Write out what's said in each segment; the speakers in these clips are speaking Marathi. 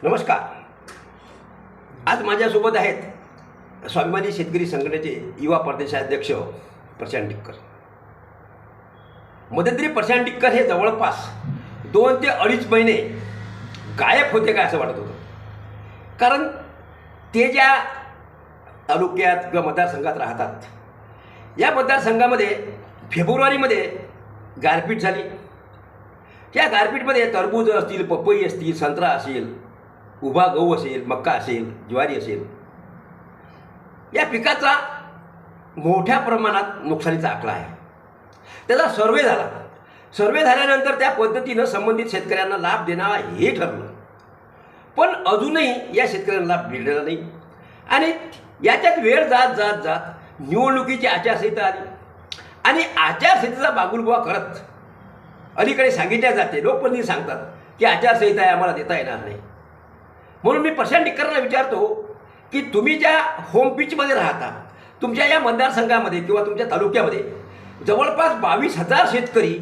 नमस्कार. आज माझ्यासोबत आहेत स्वाभिमानी शेतकरी संघटनेचे युवा प्रदेशाध्यक्ष प्रशांत टिक्कर. मध्यंतरी प्रशांत टिक्कर हे जवळपास 2 ते 2.5 महिने गायब होते का असं वाटत होतं. कारण ते ज्या तालुक्यात किंवा मतदारसंघात राहतात, या मतदारसंघामध्ये फेब्रुवारीमध्ये गारपीट झाली. त्या गारपीटमध्ये टरबूज असतील, पपई असतील, संत्रा असेल, उभा गहू असेल, मक्का असेल, ज्वारी असेल, या पिकाचा मोठ्या प्रमाणात नुकसानीचा आकडा आहे. त्याचा सर्वे झाला. सर्वे झाल्यानंतर त्या पद्धतीनं संबंधित शेतकऱ्यांना लाभ देणं हे ठरलं. पण अजूनही या शेतकऱ्यांना लाभ मिळालेला नाही. आणि याच्यात वेळ जात जात जात निवडणुकीची आचारसंहिता आली आणि आचारसंहितेचा बागुलबुवा करत अलीकडे सांगितल्या जाते, लोकप्रतिनिधी सांगतात की आचारसंहिता आहे, आम्हाला देता येणार नाही. म्हणून मी प्रशांत टिक्करला विचारतो की तुम्ही ज्या होम पिचमध्ये राहता, तुमच्या या मतदारसंघामध्ये किंवा तुमच्या तालुक्यामध्ये जवळपास 22,000 शेतकरी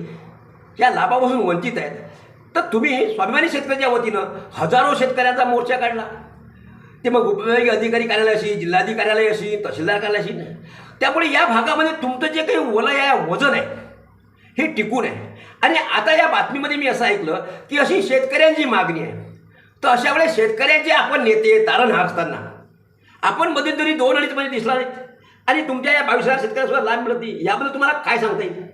या लाभापासून वंचित आहेत. तर तुम्ही स्वाभिमानी शेतकऱ्याच्या वतीनं हजारो शेतकऱ्यांचा मोर्चा काढला. ते मग उपविभागीय अधिकारी कार्यालय असेल, जिल्हाधिकारी कार्यालय असेल, तहसीलदार कार्यालय असेल. त्यामुळे या भागामध्ये तुमचं जे काही वलय आहे, वजन आहे, हे टिकून आहे. आणि आता या बातमीमध्ये मी असं ऐकलं की अशी शेतकऱ्यांची मागणी आहे. तर अशा वेळेस शेतकऱ्यांचे आपण नेते तारणहार असताना आपण मध्यंतरी 2-2.5 महिने दिसला नाहीत आणि तुमच्या या 22,000 शेतकऱ्यांसुद्धा लाभ मिळत नाही. याबद्दल तुम्हाला काय सांगता येईल?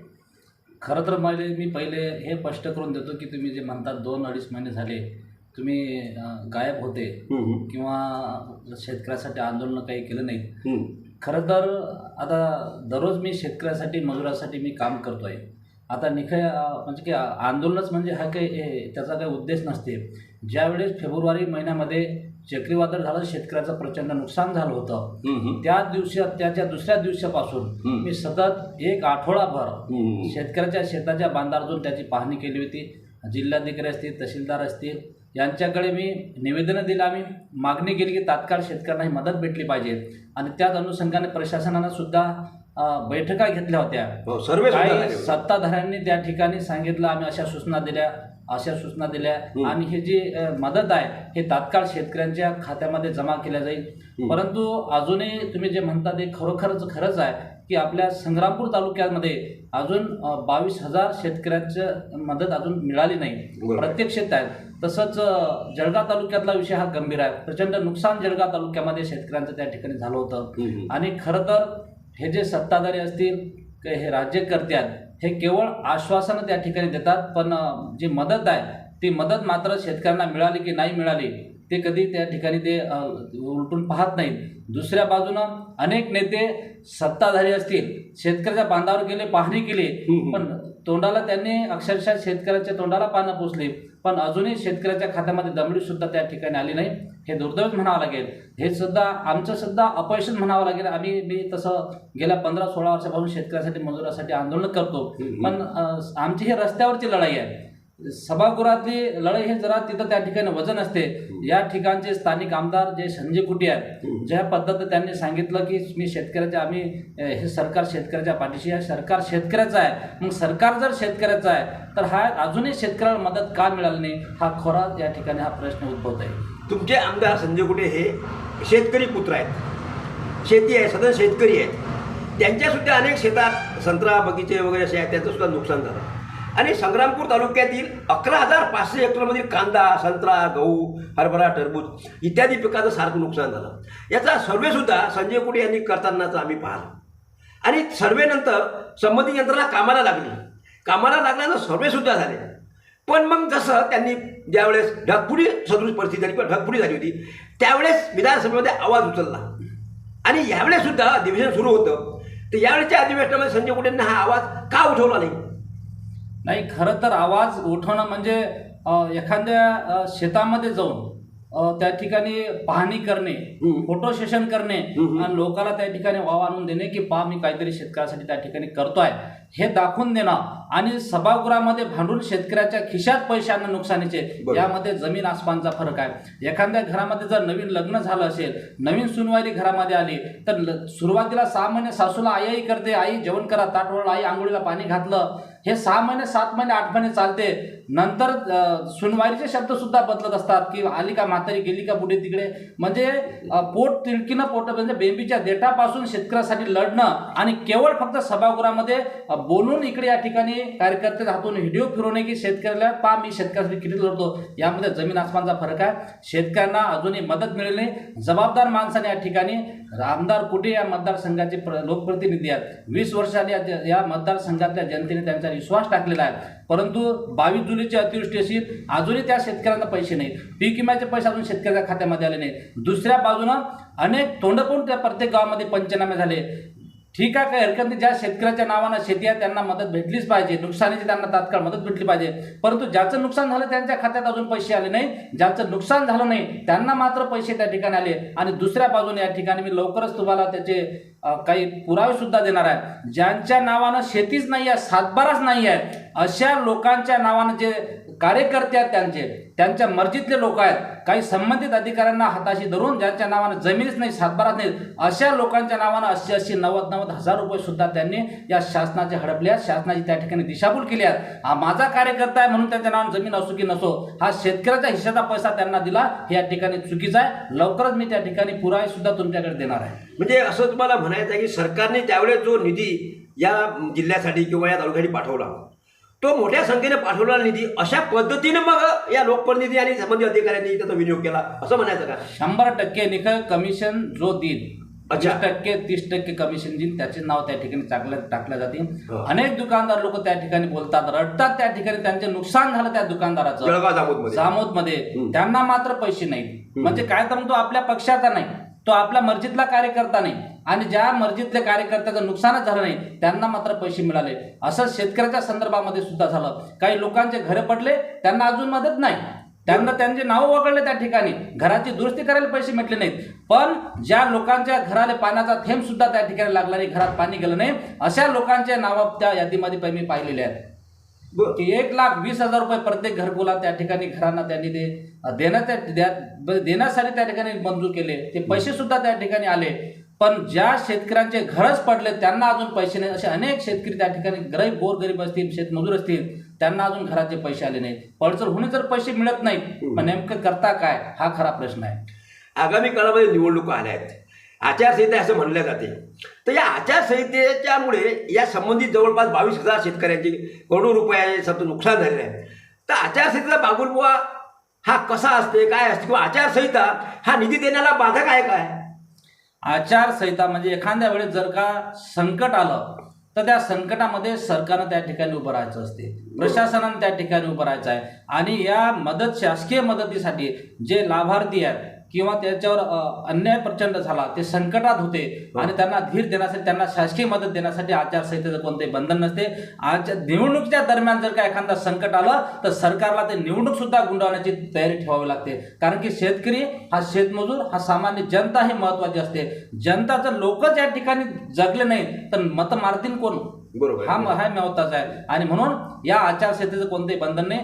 खरं तर मी पहिले हे स्पष्ट करून देतो की तुम्ही जे म्हणतात 2-2.5 महिने झाले तुम्ही गायब होते किंवा शेतकऱ्यासाठी आंदोलन काही केलं नाही. खरं तर आता दररोज मी शेतकऱ्यासाठी, मजुरासाठी मी काम करतो आहे. आता म्हणजे की आंदोलनच म्हणजे हा काही त्याचा काही उद्देश नसते. ज्यावेळेस फेब्रुवारी महिन्यामध्ये चक्रीवादळ झालं, शेतकऱ्याचं प्रचंड नुकसान झालं होतं, त्या दिवशी त्याच्या दुसऱ्या दिवसापासून मी सतत एक आठवडाभर शेतकऱ्याच्या शेताच्या बांधावर जाऊन त्याची पाहणी केली होती. जिल्हाधिकारी असतील, तहसीलदार असतील, यांच्याकडे मी निवेदनं दिलं. आम्ही मागणी केली की तात्काळ शेतकऱ्यांना ही मदत भेटली पाहिजे. आणि त्याच अनुषंगाने प्रशासनानं सुद्धा बैठका घेतल्या होत्या. काही सत्ताधाऱ्यांनी त्या ठिकाणी सांगितलं, आम्ही अशा सूचना दिल्या आणि ही जी मदत आहे हे तात्काळ शेतकऱ्यांच्या खात्यामध्ये जमा केल्या जाईल. परंतु अजूनही तुम्ही जे म्हणता ते खरंच आहे की आपल्या संग्रामपूर तालुक्यामध्ये अजून 22,000 शेतकऱ्यांचं मदत अजून मिळाली नाही, प्रत्यक्षात आहे. तसंच जळगाव तालुक्यातला विषय हा गंभीर आहे. प्रचंड नुकसान जळगाव तालुक्यामध्ये शेतकऱ्यांचं त्या ठिकाणी झालं होतं. आणि खरं तर हे जे सत्ताधारी असतील, हे राज्यकर्ते आहेत, हे केवळ आश्वासनं त्या ठिकाणी देतात, पण जी मदत आहे ती मदत मात्र शेतकऱ्यांना मिळाली की नाही मिळाली ते कधी त्या ठिकाणी ते उलटून पाहत नाहीत. दुसऱ्या बाजूनं अनेक नेते सत्ताधारी असतील, शेतकऱ्याच्या बांधावर गेले, पाहणी केली, पण तोंडाला त्यांनी अक्षरशः शेतकऱ्याच्या तोंडाला पानं पोचली, पण अजूनही शेतकऱ्याच्या खात्यामध्ये दमडी सुद्धा त्या ठिकाणी आली नाही. हे दुर्दैवच म्हणावं लागेल. हे सुद्धा आमचं सुद्धा अपयशच म्हणावं लागेल. मी तसं गेल्या 15-16 वर्षापासून शेतकऱ्यासाठी, मजुरासाठी आंदोलन करतो, पण आमची ही रस्त्यावरची लढाई आहे. सभागृहातली लढाई हे जरा तिथं त्या ठिकाणी वजन असते. या ठिकाणचे स्थानिक आमदार जे संजय कुटे आहेत, ज्या पद्धतीने त्यांनी सांगितलं की मी आम्ही हे सरकार शेतकऱ्याच्या पाठीशी आहे, सरकार शेतकऱ्याचं आहे. मग सरकार जर शेतकऱ्याचं आहे तर हा अजूनही शेतकऱ्याला मदत का मिळाली नाही, हा खरा या ठिकाणी हा प्रश्न उद्भवत आहे. तुमचे आमदार संजय कुटे हे शेतकरी पुत्र आहेत, शेती आहे, सदन शेतकरी आहेत. त्यांच्यासुद्धा अनेक शेतात संत्रा बगीचे वगैरे असे आहेत, त्यांचंसुद्धा नुकसान झालं. आणि संग्रामपूर तालुक्यातील 11,500 हेक्टरमधील कांदा, संत्रा, गहू, हरभरा, टरबूज इत्यादी पिकाचं सारखं नुकसान झालं. याचा सर्वेसुद्धा संजय कुटे यांनी करतानाचा आम्ही पाहिला. आणि सर्वेनंतर संबंधित यंत्रणा कामाला लागल्यानं सर्वेसुद्धा झाले. पण मग जसं त्यांनी ज्यावेळेस ढगफुटी सदृश परिस्थिती झाली किंवा ढगफुटी झाली होती, त्यावेळेस विधानसभेमध्ये आवाज उचलला. आणि यावेळेससुद्धा अधिवेशन सुरू होतं, तर यावेळेच्या अधिवेशनामध्ये संजय कुटेंना हा आवाज का उठवला नाही? खरं तर आवाज उठवणं म्हणजे एखाद्या शेतामध्ये जाऊन त्या ठिकाणी पाहणी करणे, फोटो सेशन करणे आणि लोकांना त्या ठिकाणी वाव आणून देणे की पहा मी काहीतरी शेतकऱ्यासाठी त्या ठिकाणी करतोय, हे दाखवून देणं आणि सभागृहामध्ये भांडून शेतकऱ्याच्या खिशात पैसे आणणं नुकसानीचे, यामध्ये जमीन आसमानचा फरक आहे. एखाद्या घरामध्ये जर नवीन लग्न झालं असेल, नवीन सुनवाईली घरामध्ये आली, तर सुरुवातीला 6 महिने सासूला आई करते, आई जेवण करा, ताट वळलं, आई आंघोळीला पाणी घातलं, हे 6 महिने, 7 महिने, 8 महिने चालते. नंतर सुनवाईचे शब्द सुद्धा बदलत असतात की आली का म्हातारी गेली का पुढे तिकडे, म्हणजे पोट तिडकीनं पोट म्हणजे बेंबीच्या देठापासून शेतकऱ्यासाठी लढणं आणि केवळ फक्त सभागृहामध्ये बोलून इकडे या ठिकाणी कार्यकर्त्याच्या हातून व्हिडिओ फिरवणे की शेतकऱ्याला पा मी शेतकऱ्यासाठी किती लढतो, यामध्ये जमीन आसमानचा फरक आहे. शेतकऱ्यांना अजूनही मदत मिळेल नाही. जबाबदार माणसाने या ठिकाणी आमदार कुठे या मतदारसंघाचे लोकप्रतिनिधी आहेत, 20 वर्षांनी या मतदारसंघातल्या जनतेने त्यांचा विश्वास टाकलेला आहे. परंतु 22 जुलैची अतिवृष्टी अशी अजूनही त्या शेतकऱ्यांना पैसे नाही, पीक विम्याचे पैसे अजून शेतकऱ्याच्या खात्यामध्ये आले नाही. दुसऱ्या बाजूनं अनेक तोंडपून त्या प्रत्येक गावामध्ये पंचनामे झाले. ठीक आहे, काही हरकत नाही, ज्या शेतकऱ्याच्या नावानं शेती आहे त्यांना मदत भेटलीच पाहिजे, नुकसानीची त्यांना तात्काळ मदत भेटली पाहिजे. परंतु ज्याचं नुकसान झालं त्यांच्या खात्यात अजून पैसे आले नाही, ज्याचं नुकसान झालं नाही त्यांना मात्र पैसे त्या ठिकाणी आले. आणि दुसऱ्या बाजूने या ठिकाणी मी लवकरच तुम्हाला त्याचे काही पुरावे सुद्धा देणार आहे. ज्यांच्या नावानं शेतीच नाही आहे, सातबाराच नाही आहे, अशा लोकांच्या नावानं जे कार्यकर्ते आहेत त्यांच्या मर्जीतले लोक आहेत, काही संबंधित अधिकाऱ्यांना हाताशी धरून ज्यांच्या नावानं जमीनच नाही, सातबाराच नाही, अशा लोकांच्या नावानं 80-80, 90-90 हजार रुपये सुद्धा त्यांनी या शासनाचे हडपले आहेत, शासनाची त्या ठिकाणी दिशाभूल केली आहे. हा माझा कार्यकर्ता आहे म्हणून त्यांच्या नावानं जमीन असो की नसो, हा शेतकऱ्याच्या हिश्श्याचा पैसा त्यांना दिला हे या ठिकाणी चुकीचं आहे. लवकरच मी त्या ठिकाणी पुरावे सुद्धा तुमच्याकडे देणार आहे. म्हणजे असं तुम्हाला म्हणायचं आहे की सरकारने त्यावेळेस जो निधी या जिल्ह्यासाठी किंवा या तालुक्यासाठी पाठवला, तो मोठ्या संख्येने पाठवलेला निधी अशा पद्धतीने मग या लोकप्रतिनिधी आणि संबंधित अधिकाऱ्यांनी त्याचा विनियोग केला असं म्हणायचं का? 100% निखळ कमिशन जो देईल, 20%, 30% कमिशन देईल, त्याचे नाव त्या ठिकाणी टाकल्या जातील. अनेक दुकानदार लोक त्या ठिकाणी बोलतात, रडतात, त्या ठिकाणी त्यांचे नुकसान झालं त्या दुकानदाराचं जामोदमध्ये, त्यांना मात्र पैसे नाही. म्हणजे काय तर तो आपल्या पक्षाचा नाही, तो आपल्या मर्जीतला कार्यकर्ता नाही, आणि ज्या मर्जीतल्या कार्यकर्त्याचं नुकसानच झालं नाही त्यांना मात्र पैसे मिळाले. असं शेतकऱ्याच्या संदर्भामध्ये सुद्धा झालं. काही लोकांचे घरे पडले, त्यांना अजून मदत नाही, त्यांना त्यांचे नाव वगळले, त्या ठिकाणी घराची दुरुस्ती करायला पैसे मिळले नाहीत. पण ज्या लोकांच्या घराला पाण्याचा थेंब सुद्धा त्या ठिकाणी लागला नाही, घरात पाणी गेलं नाही, अशा लोकांचे नाव त्या यादीमध्ये मी पाहिलेले आहेत की 1,20,000 रुपये प्रत्येक घरकुला त्या ठिकाणी घरांना त्यांनी ते देण्यासाठी त्या ठिकाणी मंजूर केले. ते पैसे सुद्धा त्या ठिकाणी आले. पण ज्या शेतकऱ्यांचे घरच पडले त्यांना अजून पैसे नाही, असे अनेक शेतकरी त्या ठिकाणी गोरगरीब असतील, शेतमजूर असतील, त्यांना अजून घराचे पैसे आले नाही. पडचर होणे जर पैसे मिळत नाहीत, पण नेमकं करता काय हा खरा प्रश्न आहे. आगामी काळामध्ये निवडणुका आल्या आहेत, आचारसंहिता असं म्हणलं जाते, तर या आचारसंहितेच्यामुळे या संबंधित जवळपास 22,000 शेतकऱ्यांचे करोडो रुपयाचं नुकसान झालेलं आहे. तर आचारसंहितेचा बागुलबुवा हा कसा असते, काय असते, किंवा आचारसंहिता हा निधी देण्याला बाधक आहे काय? आचारसंहिता म्हणजे एखाद्या वेळेस जर का संकट आलं तर त्या संकटामध्ये सरकारनं त्या ठिकाणी उभं राहायचं असते, प्रशासनानं त्या ठिकाणी उभं राहायचं आहे. आणि या शासकीय मदतीसाठी जे लाभार्थी आहेत किंवा त्याच्यावर अन्याय प्रचंड झाला, ते संकटात होते आणि त्यांना धीर देण्यासाठी, त्यांना शासकीय मदत देण्यासाठी आचारसंहितेचं कोणतेही बंधन नसते. निवडणुकीच्या दरम्यान जर का एखादा संकट आलं तर सरकारला ते निवडणूक सुद्धा गुंडाळण्याची तयारी ठेवावी लागते. कारण की शेतकरी हा, शेतमजूर हा, सामान्य जनता ही महत्वाची असते. जनताचं लोकच या ठिकाणी जगले नाही तर मत मारतील कोण? बरोबर, हा महत्वाचा आहे. आणि म्हणून या आचारसंहितेचं कोणतेही बंधन नाही.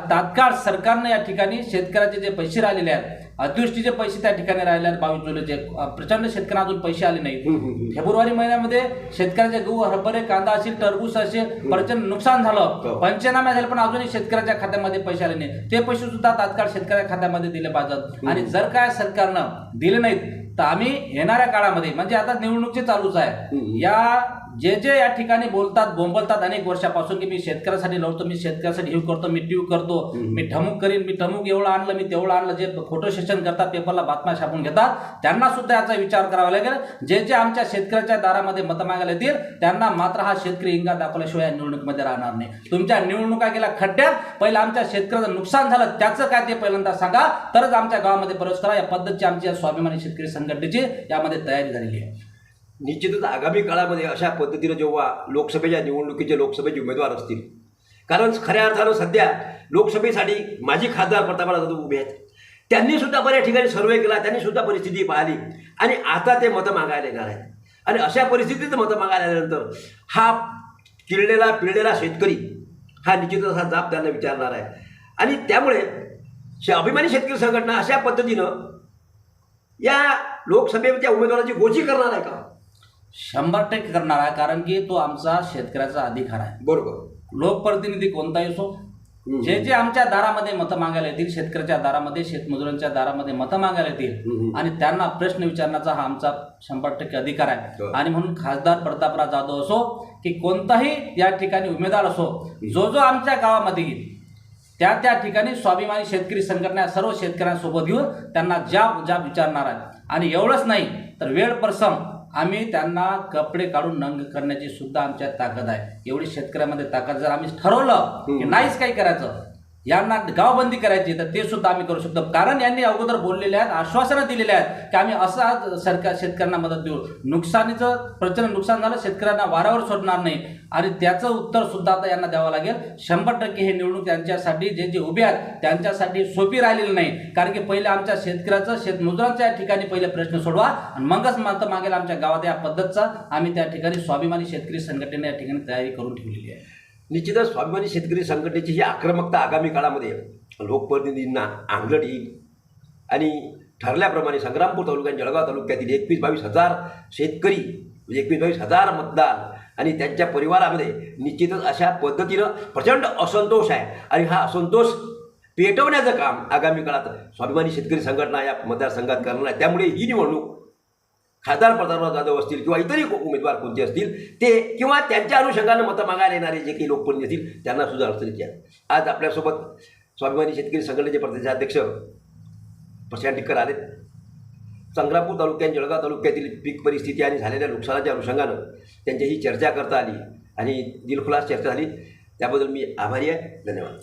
तात्काळ सरकारने या ठिकाणी शेतकऱ्याचे जे पैसे राहिलेले आहेत, अतिवृष्टीचे पैसे त्या ठिकाणी राहिले आहेत 22 जुलैचे, प्रचंड शेतकऱ्यांना अजून पैसे आले नाही. फेब्रुवारी महिन्यामध्ये शेतकऱ्याचे गहू, हरभरे, कांदा असेल, टरबूज असेल, प्रचंड नुकसान झालं, पंचनामे झाले, पण अजूनही शेतकऱ्याच्या खात्यामध्ये पैसे आले नाही. ते पैसे सुद्धा तात्काळ शेतकऱ्याच्या खात्यामध्ये दिले पाहिजेत. आणि जर काय सरकारनं दिले नाहीत तर आम्ही येणाऱ्या काळामध्ये, म्हणजे आता निवडणुकीचे चालूच आहे, या जे या ठिकाणी बोलतात, बोंबलतात अनेक वर्षापासून की मी शेतकऱ्यासाठी लढतो, मी शेतकऱ्यासाठी हे करतो, मी टीव्ही करतो, मी ठमूक करीन, मी ठमूक एवढं आणलं, मी तेवढं आणलं, जे फोटो सेशन करतात, पेपरला बातम्या छापून घेतात, त्यांना सुद्धा याचा विचार करावा लागेल. जे आमच्या शेतकऱ्याच्या दारामध्ये मतं मागायला येतील त्यांना मात्र हा शेतकरी इंगा दाखवल्याशिवाय या निवडणुकीमध्ये राहणार नाही. तुमच्या निवडणुका गेल्या खड्ड्यात, पहिलं आमच्या शेतकऱ्याचं नुकसान झालं त्याचं काय ते पहिल्यांदा सांगा, तरच आमच्या गावामध्ये प्रवेश करा. या पद्धतीची आमची स्वाभिमानी शेतकरी संघटनेची यामध्ये तयारी झालेली आहे. निश्चितच आगामी काळामध्ये अशा पद्धतीनं जेव्हा लोकसभेच्या लोकसभेचे उमेदवार असतील, कारण खऱ्या अर्थानं सध्या लोकसभेसाठी माजी खासदार प्रतापराव जाधव उभे आहेत, त्यांनी सुद्धा बऱ्याच ठिकाणी सर्वे केला, त्यांनी सुद्धा परिस्थिती पाहिली आणि आता ते मतं मागायला येणार आहेत. आणि अशा परिस्थितीत मतं मागायला आल्यानंतर हा पिळलेला शेतकरी हा निश्चितच असा जाब त्यांना विचारणार आहे. आणि त्यामुळे अभिमानी शेतकरी संघटना अशा पद्धतीनं या लोकसभेच्या उमेदवाराची घोषणा करणार आहे का? 100% करणार आहे, कारण की तो आमचा शेतकऱ्याचा अधिकार आहे. बरोबर. लोकप्रतिनिधी कोणताही असो, जे जे आमच्या दारामध्ये मतं मागायला येतील, शेतकऱ्याच्या दारामध्ये, शेतमजुरांच्या दारामध्ये मतं मागायला येतील आणि त्यांना प्रश्न विचारण्याचा हा आमचा 100% अधिकार आहे. आणि म्हणून खासदार प्रतापराव जाधव असो की कोणताही या ठिकाणी उमेदवार असो, जो जो आमच्या गावामध्ये येईल त्या ठिकाणी स्वाभिमानी शेतकरी संघटना सर्व शेतकऱ्यांसोबत घेऊन त्यांना जाब विचारणार आहे. आणि एवढंच नाही तर वेळ प्रसंग आम्ही त्यांना कपडे काढून नंग करण्याची सुद्धा आमच्यात ताकद आहे. एवढी शेतकऱ्यामध्ये ताकद जर आम्ही ठरवलं की नाहीच काही करायचं, यांना गावबंदी करायची, तर ते सुद्धा आम्ही करू शकतो. कारण यांनी अगोदर बोललेले आहेत, आश्वासनं दिलेले आहेत की आम्ही असं आज सरकार शेतकऱ्यांना मदत देऊ. नुकसानीचं प्रचंड नुकसान झालं, शेतकऱ्यांना वाऱ्यावर सोडणार नाही आणि त्याचं उत्तर सुद्धा आता यांना द्यावं लागेल. 100% हे निवडणूक त्यांच्यासाठी जे उभे आहेत त्यांच्यासाठी सोपी राहिलेली नाही. कारण की पहिले आमच्या शेतकऱ्याचं, शेतमजुरांच्या या ठिकाणी पहिले प्रश्न सोडवा आणि मगच मतं मागेल आमच्या गावात. या पद्धतचा आम्ही त्या ठिकाणी स्वाभिमानी शेतकरी संघटनेने या ठिकाणी तयारी करून ठेवलेली आहे. निश्चितच स्वाभिमानी शेतकरी संघटनेची ही आक्रमकता आगामी काळामध्ये लोकप्रतिनिधींना अंगलट येईल आणि ठरल्याप्रमाणे संग्रामपूर तालुक्यात, जळगाव तालुक्यातील 21-22 हजार शेतकरी, 21-22 हजार मतदार आणि त्यांच्या परिवारामध्ये निश्चितच अशा पद्धतीनं प्रचंड असंतोष आहे. आणि हा असंतोष पेटवण्याचं काम आगामी काळात स्वाभिमानी शेतकरी संघटना या मतदारसंघात करणार आहे. त्यामुळे ही निवडणूक खासदार प्रतापराव जाधव असतील किंवा इतरही उमेदवार कोणते असतील ते किंवा त्यांच्या अनुषंगानं मतं मागायला येणारे जे काही लोकप्रतिनिधी असतील त्यांना सुद्धा अडचणीची आहे. आज आपल्यासोबत स्वाभिमानी शेतकरी संघटनेचे प्रदेशाध्यक्ष प्रशांत टिक्कर आले. संग्रामपूर तालुक्यात, जळगाव तालुक्यातील पीक परिस्थिती आणि झालेल्या नुकसानाच्या अनुषंगानं त्यांच्याशी चर्चा करता आली आणि दिलखुलास चर्चा झाली. त्याबद्दल मी आभारी आहे. धन्यवाद.